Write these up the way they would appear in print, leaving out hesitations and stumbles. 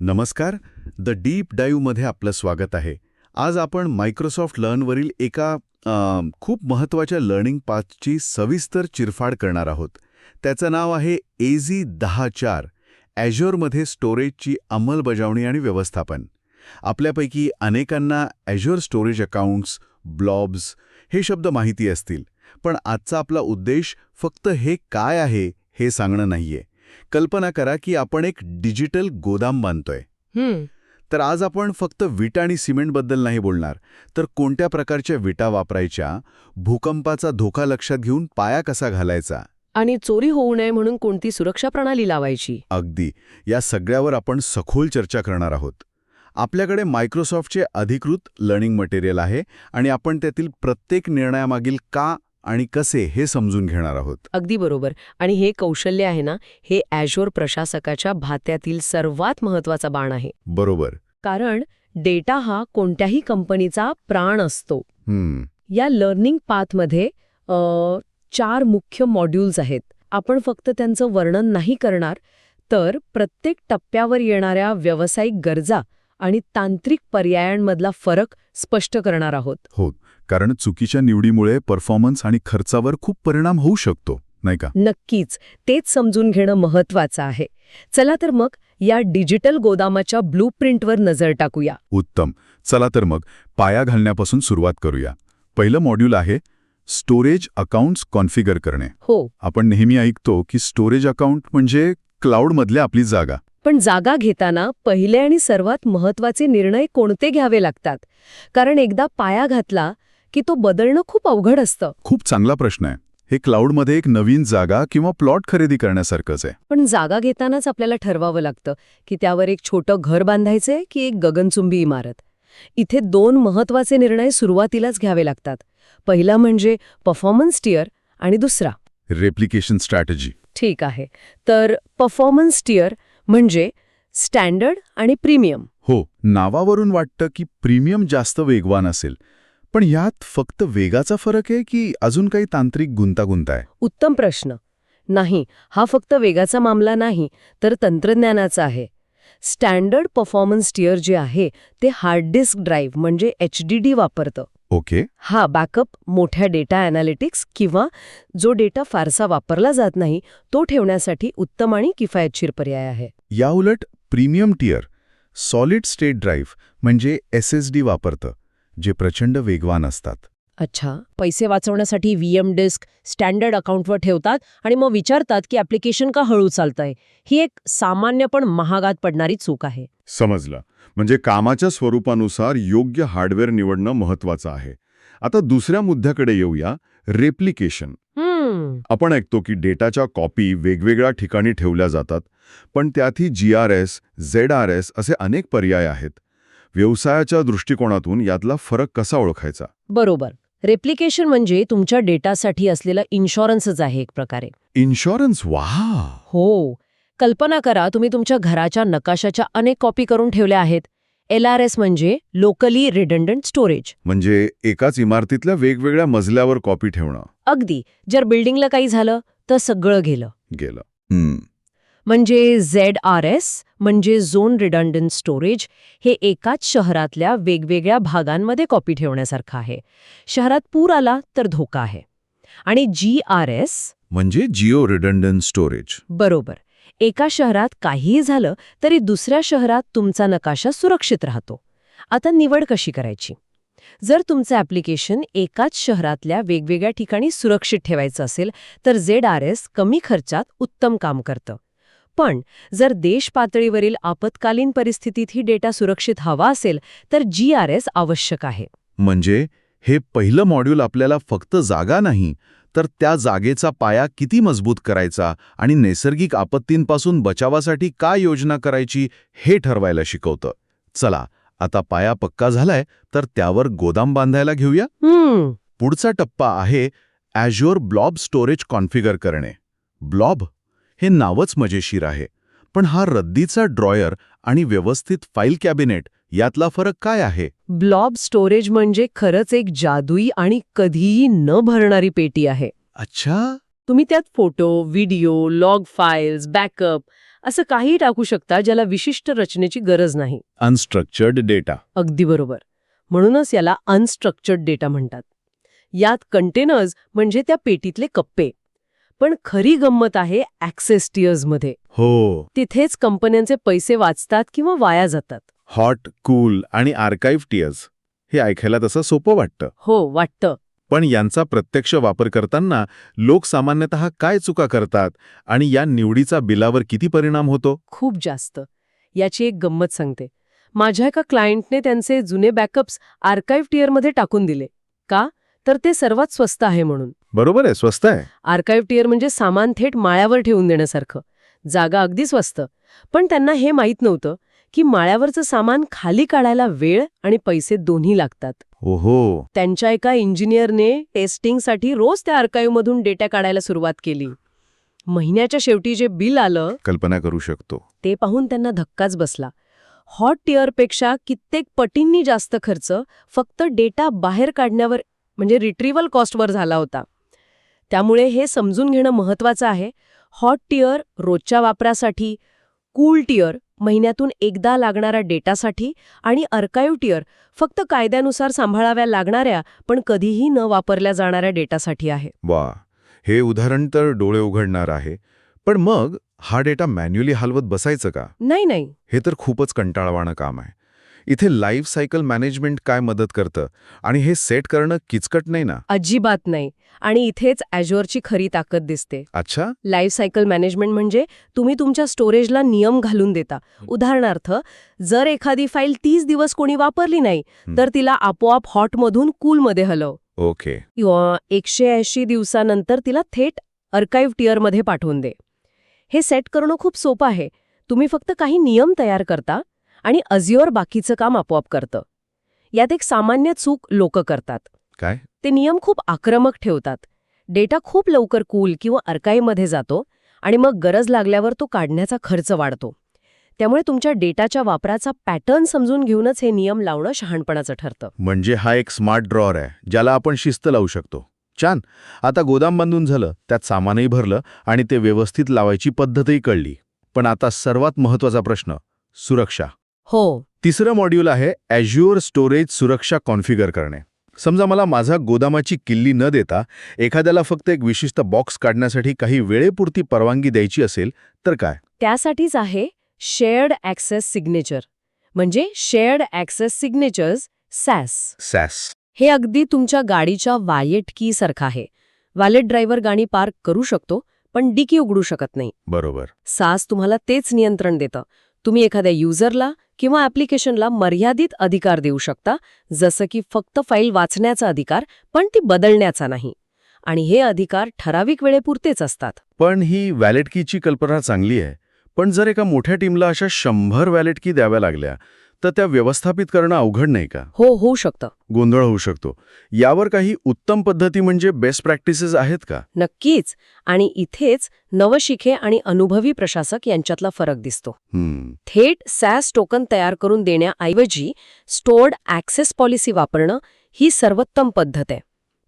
नमस्कार. The deep डाईव्हमध्ये आपलं स्वागत आहे. आज आपण मायक्रोसॉफ्ट लर्नवरील एका खूप महत्त्वाच्या लर्निंग पाथची सविस्तर चिरफाड करणार आहोत. त्याचं नाव आहे AZ-10 ॲझ्युअरमध्ये स्टोरेजची अंमलबजावणी आणि व्यवस्थापन. आपल्यापैकी अनेकांना ॲझ्युअर स्टोरेज अकाउंट्स, ब्लॉब्स हे शब्द माहिती असतील, पण आजचा आपला उद्देश फक्त हे काय आहे हे सांगणं नाहीये. कल्पना करा की आपण एक डिजिटल गोदाम बांधतोय. तर आज आपण फक्त विटा आणि सिमेंटबद्दल नाही बोलणार, तर कोणत्या प्रकारच्या विटा वापरायच्या, भूकंपाचा धोका लक्षात घेऊन पाया कसा घालायचा, आणि चोरी होऊ नये म्हणून कोणती सुरक्षा प्रणाली लावायची. अगदी या सगळ्यावर आपण सखोल चर्चा करणार आहोत. आपल्याकडे मायक्रोसॉफ्टचे अधिकृत लर्निंग मटेरियल आहे आणि आपण त्यातील प्रत्येक निर्णयामागील का आणि कसे हे समजून घेणार आहोत. अगदी बरोबर. आणि हे कौशल्य आहे ना, हे ॲझ्युअर प्रशासकाच्या भात्यातील सर्वात महत्त्वाचा बाण आहे. बरोबर. कारण डेटा हा कोणत्याही कंपनीचा प्राण असतो. या लर्निंग पाथमध्ये 4 मुख्य मॉड्यूल्स आहेत. आपण फक्त त्यांचं वर्णन नाही करणार, तर प्रत्येक टप्प्यावर येणाऱ्या व्यावसायिक गरजा आणि तांत्रिक पर्यायांमधला फरक स्पष्ट करणार आहोत. हो, कारण चुकीच्या निवडीमुळे परफॉर्मन्स आणि खर्चावर खूप परिणाम होऊ शकतो, नाही का? नक्कीच. तेच समजून घेणं महत्त्वाचं आहे. चला तर मग या डिजिटल गोदामाच्या ब्लूप्रिंटवर नजर टाकूया. उत्तम. चला तर मग पाया घालण्यापासून सुरुवात करूया. पहिलं मॉड्यूल आहे स्टोरेज अकाउंट्स कॉन्फिगर करणे. हो. आपण नेहमी ऐकतो की स्टोरेज अकाउंट म्हणजे क्लाउडमधल्या आपली जागा. पण जागा घेताना पहिले आणि सर्वात महत्त्वाचे निर्णय कोणते घ्यावे लागतात? कारण एकदा पाया घातला की तो बदलणं खूप अवघड असतं. खूप चांगला प्रश्न आहे. हे क्लाउडमध्ये एक नवीन जागा किंवा प्लॉट खरेदी करण्यासारखंच आहे. पण जागा घेतानाच आपल्याला ठरवावं लागतं की त्यावर एक छोटं घर बांधायचंय की एक गगनचुंबी इमारत. इथे 2 महत्त्वाचे निर्णय सुरुवातीलाच घ्यावे लागतात. पहिला म्हणजे परफॉर्मन्स टियर आणि दुसरा रेप्लिकेशन स्ट्रॅटेजी. ठीक आहे. तर परफॉर्मन्स टियर म्हणजे स्टँडर्ड आणि प्रीमियम. हो, नावावरून वाटतं की प्रीमियम जास्त वेगवान असेल, पण यात फक्त वेगाचा फरक आहे की अजून काही तांत्रिक गुंतागुंत आहे? उत्तम प्रश्न. नाही, हा फक्त वेगाचा मामला नाही, तर तंत्रज्ञानाचा आहे. स्टँडर्ड परफॉर्मन्स टियर जे आहे ते हार्ड डिस्क ड्राईव्ह म्हणजे HDD वापरतं. ओके. हा बॅकअप, मोठ्या डेटा ॲनालिटिक्स किंवा जो डेटा फारसा वापरला जात नाही तो ठेवण्यासाठी उत्तम आणि किफायतशीर पर्याय आहे. याउलट premium tier solid state drive म्हणजे SSD वापरतं, जे प्रचंड वेगवान असतात. अच्छा. पैसे वाचवण्यासाठी VM डिस्क स्टँडर्ड अकाउंटवर ठेवतात आणि मग विचारतात की ॲप्लिकेशन का हळू चालतंय. ही एक सामान्य पण महागात पडणारी चूक आहे. समजलं. म्हणजे कामाच्या स्वरूपानुसार योग्य हार्डवेअर निवडणं महत्वाचं आहे. आता दुसऱ्या मुद्द्याकडे येऊया, रेप्लिकेशन. आपण ऐकतो की डेटाच्या कॉपी वेगवेगळ्या ठिकाणी ठेवल्या जातात, पण त्यातही GRS, ZRS असे अनेक पर्याय आहेत. व्यवसायाच्या दृष्टिकोनातून यातला फरक कसा ओळखायचा? बरोबर. रेप्लिकेशन म्हणजे तुमच्या डेटासाठी असलेला इन्शुरन्सच आहे एक प्रकारे. इन्शुरन्स? वा. हो. कल्पना करा, तुम्ही तुमच्या घराच्या नकाशाच्या अनेक कॉपी करून ठेवल्या आहेत. LRS म्हणजे लोकली रिडंडंट स्टोरेज. म्हणजे एकाच इमारतीतल्या वेगवेगळ्या मजल्यावर कॉपी ठेवणं. अगदी. जर बिल्डिंगला काही झालं तर सगळं गेलं. म्हणजे ZRS म्हणजे झोन रिडंडंट स्टोरेज. हे एकाच शहरातल्या वेगवेगळ्या भागांमध्ये कॉपी ठेवण्यासारखं आहे. शहरात पूर आला तर धोका आहे. आणि GRS म्हणजे जिओ रिडंडंट स्टोरेज. बरोबर. एका शहरात काहीही झालं तरी दुसऱ्या शहरात तुमचा नकाशा सुरक्षित राहतो. आता निवड कशी करायची? जर तुमचं ॲप्लिकेशन एकाच शहरातल्या वेगवेगळ्या ठिकाणी सुरक्षित ठेवायचं असेल तर ZRS कमी खर्चात उत्तम काम करतं. पण जर देश पातळीवरील आपत्कालीन परिस्थितीत ही डेटा सुरक्षित हवा असेल तर GRS आवश्यक आहे. म्हणजे हे पहिलं मॉड्यूल आपल्याला फक्त जागा नाही, तर त्या जागेचा पाया किती मजबूत करायचा आणि नैसर्गिक आपत्तींपासून बचावासाठी काय योजना करायची हे ठरवायला शिकवतं. चला, आता पाया पक्का झालाय तर त्यावर गोदाम बांधायला घेऊया. पुढचा टप्पा आहे ॲझ्युअर ब्लॉब स्टोरेज कॉन्फिगर करणे. ब्लॉब हे नावच मजेशीर आहे, पण हा रद्दीचा ड्रॉयर आणि व्यवस्थित फाईल कॅबिनेट यातला फरक काय आहे? ब्लॉब स्टोरेज म्हणजे खरंच एक जादुई आणि कधीही न भरणारी पेटी आहे. अच्छा. तुम्ही त्यात photo, video, log files, backup असं काहीही टाकू शकता ज्याला विशिष्ट रचनेची गरज नाही. Unstructured data. अगदी बरोबर. म्हणूनच याला अनस्ट्रक्चर्ड डेटा म्हणतात. यात कंटेनर्स म्हणजे त्या पेटीतले कप्पे. पण खरी गंमत आहे ॲक्सेस टियर्समध्ये. हो. तिथेच कंपन्यांचे पैसे वाचतात किंवा वाया जातात. हॉट, कूल आणि आर्काइव्ह टियर्स हे ऐकायला तसं सोपं वाटतं. हो, वाटतं. पण यांचा प्रत्यक्ष वापर करताना लोक सामान्यतः काय चुका करतात आणि या निवडीचा बिलावर किती परिणाम होतो? खूप जास्त. याची एक गंमत सांगते. माझ्या एका क्लायंटने त्यांचे जुने बॅकअप्स आर्काइव्ह टियरमध्ये टाकून दिले. का? तर ते सर्वात स्वस्त आहे म्हणून. बरोबर आहे, स्वस्त आहे. आर्काइव्ह टियर म्हणजे सामान थेट माळ्यावर ठेवून देण्यासारखं. जागा अगदी स्वस्त. पण त्यांना हे माहीत नव्हतं की माळ्यावरचं सामान खाली काढायला वेळ आणि पैसे दोन्ही लागतात. ओहो. त्यांच्या एका इंजिनियरने टेस्टिंगसाठी रोज त्या आर्काइव्हमधून डेटा काढायला सुरुवात केली. महिन्याच्या शेवटी जे बिल आलं कल्पना करू शकतो. ते पाहून त्यांना धक्काच बसला. हॉट टियरपेक्षा कित्येक पटींनी जास्त खर्च फक्त डेटा बाहेर काढण्यावर म्हणजे रिट्रीव्हल कॉस्टवर झाला होता. त्यामुळे हे समजून घेणं महत्त्वाचं आहे. हॉट टियर रोजच्या वापरासाठी, कूल टियर महिन्यातून एकदा लागणाऱ्या डेटासाठी आणि आर्काइव्ह टियर फक्त कायद्यानुसार सांभाळाव्या लागणाऱ्या पण कधीही न वापरल्या जाणाऱ्या डेटासाठी आहे. वा, हे उदाहरण तर डोळे उघडणार आहे. पण मग हा डेटा मॅन्युअली हलवत बसायचं का? नाही. हे तर खूपच कंटाळवाणं काम आहे. इथे लाईफ सायकल मॅनेजमेंट काय मदत करतं आणि हे सेट करणं किचकट नाही ना? अजिबात नाही. आणि इथेच ॲझ्युअरची खरी ताकद दिसते. अच्छा. लाईफ सायकल मॅनेजमेंट म्हणजे तुम्ही तुमच्या स्टोरेजला नियम घालून देता. उदाहरणार्थ, जर एखादी फाईल 30 दिवस कोणी वापरली नाही तर तिला आपोआप हॉटमधून कूलमध्ये हलव. ओके. किंवा 180 दिवसानंतर तिला थेट आर्काइव्ह टियरमध्ये पाठवून दे. हे सेट करणं खूप सोपं आहे. तुम्ही फक्त काही नियम तयार करता आणि अझ्युअर बाकीचं काम आपोआप करतं. यात एक सामान्य चूक लोकं करतात. काय? ते नियम खूप आक्रमक ठेवतात. डेटा खूप लवकर कूल किंवा आर्काइव्हमध्ये जातो आणि मग गरज लागल्यावर तो काढण्याचा खर्च वाढतो. त्यामुळे तुमच्या डेटाच्या वापराचा पॅटर्न समजून घेऊनच हे नियम लावणं शहाणपणाचं ठरतं. म्हणजे हा एक स्मार्ट ड्रॉअर आहे ज्याला आपण शिस्त लावू शकतो. छान. आता गोदाम बांधून झालं, त्यात सामानही भरलं आणि ते व्यवस्थित लावायची पद्धतही कळली. पण आता सर्वात महत्त्वाचा प्रश्न, सुरक्षा. हो. तिसरं मॉड्यूल आहे ॲझ्युअर स्टोरेज सुरक्षा कॉन्फिगर करणे. समजा मला माझा गोदामाची किल्ली न देता एखाद्याला फक्त एक विशिष्ट बॉक्स काढण्यासाठी काही वेळेपुरती परवानगी द्यायची असेल तर काय? त्यासाठीच आहे शेअर्ड ॲक्सेस सिग्नेचर म्हणजे शेअर्ड ॲक्सेस सिग्नेचर्स, सॅस. हे अगदी तुमच्या गाडीच्या वॅलेट की सारखं आहे. वॅलेट ड्रायव्हर गाडी पार्क करू शकतो पण डिकी उघडू शकत नाही. बरोबर. सास तुम्हाला तेच नियंत्रण देतं. तुम्ही एखाद्या युजरला किंवा ॲप्लिकेशनला मर्यादित अधिकार देऊ शकता, जसं की फक्त फाईल वाचण्याचा अधिकार पण ती बदलण्याचा नाही. आणि हे अधिकार ठराविक वेळेपुरतेच असतात. पण ही वॅलेट कीची कल्पना चांगली आहे. पण जर एका मोठ्या टीमला अशा 100 वॅलेट की द्याव्या लागल्या तर त्या व्यवस्थापित करणं अवघड नाही का? हो, होऊ शकतं. गोंधळ होऊ शकतो. यावर काही उत्तम पद्धती म्हणजे बेस्ट प्रॅक्टिसेस आहेत का? नक्कीच. आणि इथेच नवशिखे आणि अनुभवी प्रशासक यांच्यातला फरक दिसतो. थेट सॅस टोकन तयार करून देण्याऐवजी स्टोर्ड ॲक्सेस पॉलिसी वापरणं ही सर्वोत्तम पद्धत आहे.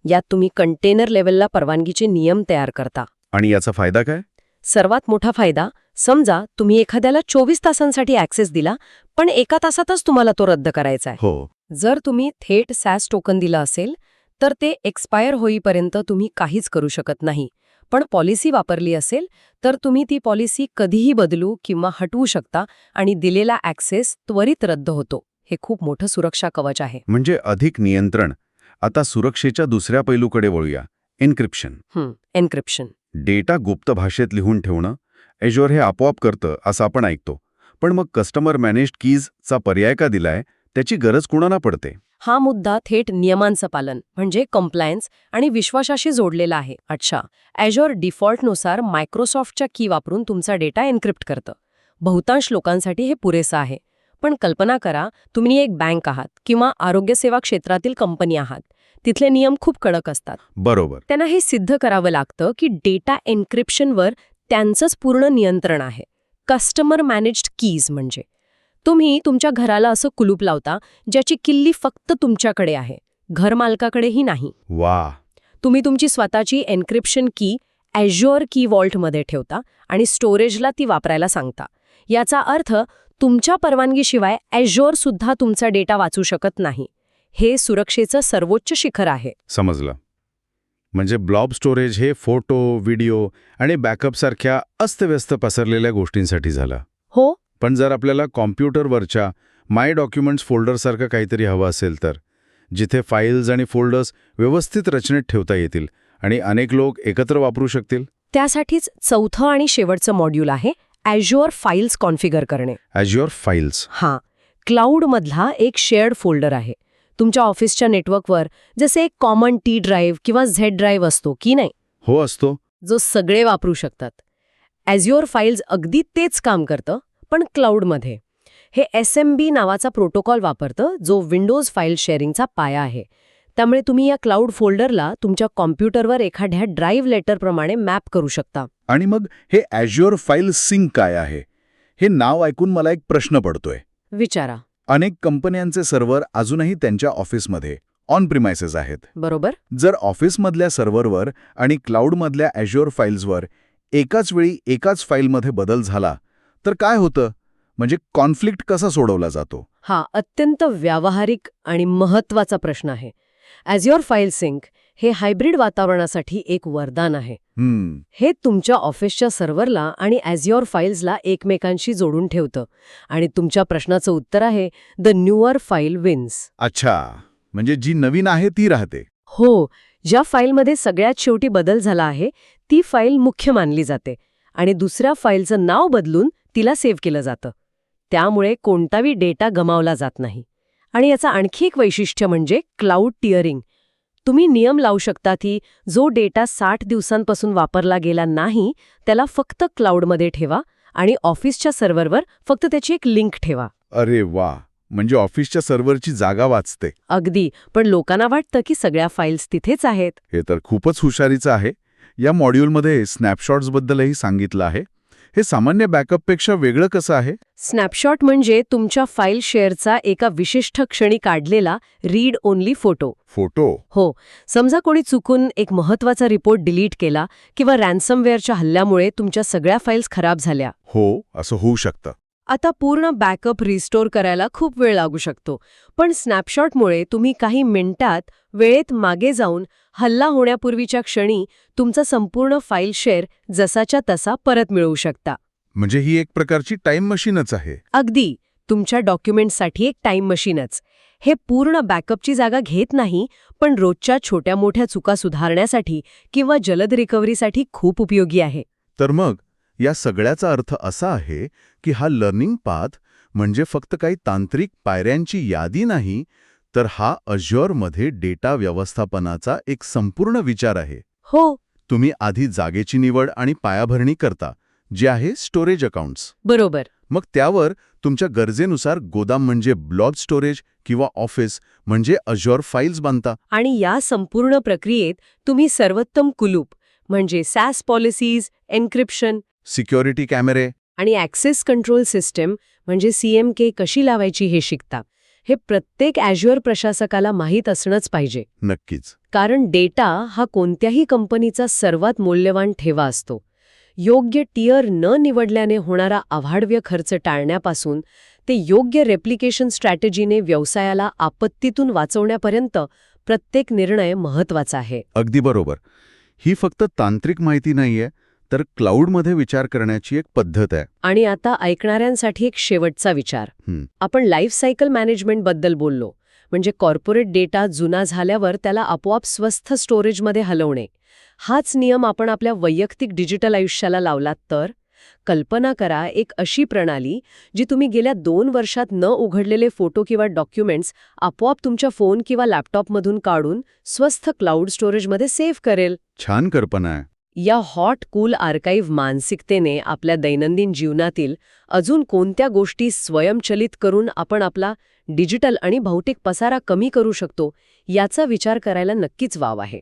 यात तुम्ही कंटेनर लेव्हलला परवानगीचे नियम तयार करता. आणि याचा फायदा काय? सर्वात मोठा फायदा, समजा तुम्ही एखाद्याला 24 तासांसाठी ॲक्सेस दिला पण 1 तासातच तुम्हाला तो रद्द करायचा आहे. हो. जर तुम्ही थेट सॅस टोकन दिलं असेल तर ते एक्सपायर होईपर्यंत तुम्ही काहीच करू शकत नाही. पण पॉलिसी वापरली असेल तर तुम्ही ती पॉलिसी कधीही बदलू किंवा हटवू शकता आणि दिलेला ॲक्सेस त्वरित रद्द होतो. हे खूप मोठं सुरक्षा कवच आहे. म्हणजे अधिक नियंत्रण. आता सुरक्षेच्या दुसऱ्या पैलूकडे वळूया, एन्क्रिप्शन. एन्क्रिप्शन. डेटा गुप्त भाषेत लिहून ठेवणं. ॲझ्युअर हे आपोआप करतं असं आपण ऐकतो. पण मग कस्टमर मॅनेज्ड कीजचा पर्याय का दिलाय? त्याची गरज कुणाला पडते? हा मुद्दा थेट नियमांचं पालन म्हणजे कंप्लायन्स आणि विश्वासाशी जोडलेला आहे. अच्छा, ॲझ्युअर डिफॉल्टनुसार मायक्रोसॉफ्टच्या की वापरून तुमचा डेटा एन्क्रिप्ट करतं. बहुतांश लोकांसाठी हे पुरेसं आहे. पण कल्पना करा, तुम्ही एक बँक आहात किंवा आरोग्यसेवा क्षेत्रातील कंपनी आहात. तिथले नियम खूप कडक असतात. बरोबर. त्यांना हे सिद्ध करावं लागतं की डेटा एन्क्रिप्शनवर त्यांचंच पूर्ण नियंत्रण आहे. कस्टमर मॅनेज्ड कीज म्हणजे तुम्ही तुमच्या घराला असं कुलूप लावता ज्याची किल्ली फक्त तुमच्याकडे आहे, घरमालकाकडेही नाही. वा. तुम्ही तुमची स्वतःची एन्क्रिप्शन की Azure की वॉल्टमध्ये ठेवता आणि स्टोरेजला ती वापरायला सांगता. याचा अर्थ तुमच्या परवानगीशिवाय Azure सुद्धा तुमचा डेटा वाचू शकत नाही. हे सुरक्षेचं सर्वोच्च शिखर आहे. समजलं. म्हणजे ब्लॉब स्टोरेज हे फोटो, व्हिडिओ आणि बॅकअपसारख्या अस्तव्यस्त पसरलेल्या गोष्टींसाठी झालं. हो, पण जर आपल्याला कॉम्प्युटरवरच्या माय डॉक्युमेंट्स फोल्डरसारखं काहीतरी हवं असेल तर, जिथे फाईल्स आणि फोल्डर्स व्यवस्थित रचनेत ठेवता येतील आणि अनेक लोक एकत्र वापरू शकतील. त्यासाठीच चौथं आणि शेवटचं मॉड्यूल आहे Azure फाईल्स कॉन्फिगर करणे. Azure files. हां, क्लाउडमधला एक शेअर्ड फोल्डर आहे. तुमच्या ऑफिसच्या नेटवर्कवर जसे एक कॉमन टी ड्राईव्ह किंवा झेड ड्राईव्ह असतो की नाही, हो असतो. जो सगळे वापरू शकतात. Azure फाईल्स अगदी तेच काम करतं, पण क्लाउडमध्ये. हे SMB नावाचा प्रोटोकॉल वापरतं, जो विंडोज फाईल शेअरिंगचा पाया आहे. त्यामुळे तुम्ही या क्लाउड फोल्डरला तुमच्या कॉम्प्युटरवर एखाद्या ड्राईव्ह लेटरप्रमाणे मॅप करू शकता. आणि मग हे Azure फाईल सिंक काय आहे? हे नाव ऐकून मला एक प्रश्न पडतोय. विचारा. अनेक कंपन्यांचे सर्व्हर अजूनही त्यांच्या ऑफिसमध्ये ऑन प्रिमायसेस आहेत. बरोबर. जर ऑफिसमधल्या सर्व्हरवर आणि क्लाउडमधल्या Azure फाईल्सवर एकाच वेळी एकाच फाईलमध्ये बदल झाला तर काय होतं? म्हणजे कॉन्फ्लिक्ट कसा सोडवला जातो? हा अत्यंत व्यावहारिक आणि महत्त्वाचा प्रश्न आहे. Azure फाईल सिंक हे हायब्रिड वातावरणासाठी एक वरदान आहे. हे तुमच्या ऑफिसच्या सर्व्हरला आणि Azure फाईल्सला एकमेकांशी जोडून ठेवतं. आणि तुमच्या प्रश्नाचं उत्तर आहे द न्यूअर फाईल विन्स. अच्छा, म्हणजे जी नवीन आहे ती राहते. हो, ज्या फाईलमध्ये सगळ्यात शेवटी बदल झाला आहे ती फाईल मुख्य मानली जाते आणि दुसऱ्या फाईलचं नाव बदलून तिला सेव्ह केलं जातं. त्यामुळे कोणताही डेटा गमावला जात नाही. आणि याचं आणखी एक वैशिष्ट्य म्हणजे क्लाउड टिअरिंग. तुम्ही नियम लावू शकता की जो डेटा 60 दिवसांपासून वापरला गेला नाही त्याला फक्त क्लाउडमध्ये ठेवा आणि ऑफिसच्या सर्व्हरवर फक्त त्याची एक लिंक ठेवा. अरे वा, म्हणजे ऑफिसच्या सर्व्हरची जागा वाचते. अगदी. पण लोकांना वाटतं की सगळ्या फाईल्स तिथेच आहेत. हे तर खूपच हुशारीचं आहे. या मॉड्यूलमध्ये स्नॅपशॉट्सबद्दलही सांगितलं आहे. हे सामान्य बॅकअपपेक्षा वेगळं कसं आहे? स्नॅपशॉट म्हणजे तुमच्या फाईल शेअरचा एका विशिष्ट क्षणी काढलेला रीड ओन्ली फोटो. फोटो? हो. समजा कोणी चुकून एक महत्त्वाचा रिपोर्ट डिलीट केला किंवा रॅन्समवेअरच्या हल्ल्यामुळे तुमच्या सगळ्या फाईल्स खराब झाल्या. हो, असं होऊ शकतं. आता पूर्ण बॅकअप रिस्टोर करायला खूप वेळ लागू शकतो. पण स्नॅपशॉटमुळे तुम्ही काही मिनिटात वेळेत मागे जाऊन हल्ला होण्यापूर्वीच्या क्षणी तुमचा संपूर्ण फाईल शेअर जसाच्या तसा परत मिळवू शकता. म्हणजे ही एक प्रकारची टाईम मशीनच आहे. अगदी. तुमच्या डॉक्युमेंटसाठी एक टाईम मशीनच. हे पूर्ण बॅकअपची जागा घेत नाही, पण रोजच्या छोट्या मोठ्या चुका सुधारण्यासाठी किंवा जलद रिकव्हरीसाठी खूप उपयोगी आहे. तर मग या सगळ्याचा अर्थ असा आहे की हा लर्निंग पाथ म्हणजे फक्त काही तांत्रिक पायऱ्यांची यादी नाही, तर हा Azureमध्ये डेटा व्यवस्थापनाचा एक संपूर्ण विचार आहे. हो. तुम्ही आधी जागेची निवड आणि पायाभरणी करता, जे आहे स्टोरेज अकाउंट्स. बरोबर. मग त्यावर तुमच्या गरजेनुसार गोदाम म्हणजे ब्लॉब स्टोरेज किंवा ऑफिस म्हणजे Azure फाईल्स बांधता. आणि या संपूर्ण प्रक्रियेत तुम्ही सर्वोत्तम कुलूप म्हणजे सॅस पॉलिसीज, एन्क्रिप्शन, सिक्युरिटी कॅमेरे आणि ॲक्सेस कंट्रोल सिस्टम म्हणजे CMK कशी लावायची हे शिकता. हे प्रत्येक Azure प्रशासकाला माहीत असणंच पाहिजे. नक्कीच. कारण डेटा हा कोणत्याही कंपनीचा सर्वात मौल्यवान ठेवा असतो. योग्य टियर न निवडल्याने होणारा अवाढव्य खर्च टाळण्यापासून ते योग्य रेप्लिकेशन स्ट्रॅटेजीने व्यवसायाला आपत्तीतून वाचवण्यापर्यंत प्रत्येक निर्णय महत्त्वाचा आहे. अगदी बरोबर. ही फक्त तांत्रिक माहिती नाहीये, तर क्लाउडमध्ये विचार करण्याची एक पद्धत आहे. आणि आता ऐकणाऱ्यांसाठी एक शेवटचा विचार. आपण लाईफ सायकल मॅनेजमेंटबद्दल बोललो, म्हणजे कॉर्पोरेट डेटा जुना झाल्यावर त्याला आपोआप स्वस्थ स्टोरेजमध्ये हलवणे. हाच नियम आपण आपल्या वैयक्तिक डिजिटल आयुष्याला लावलात तर? कल्पना करा एक अशी प्रणाली जी तुम्ही गेल्या 2 वर्षात न उघडलेले फोटो किंवा डॉक्युमेंट्स आपोआप तुमच्या फोन किंवा लॅपटॉपमधून काढून स्वस्थ क्लाउड स्टोरेजमध्ये सेव्ह करेल. छान कल्पना आहे. या हॉट कूल आर्काइव्ह मानसिकतेने आपल्या दैनंदिन जीवनातील अजून कोणत्या गोष्टी स्वयंचलित करून आपण आपला डिजिटल आणि भौतिक पसारा कमी करू शकतो याचा विचार करायला नक्कीच वाव आहे.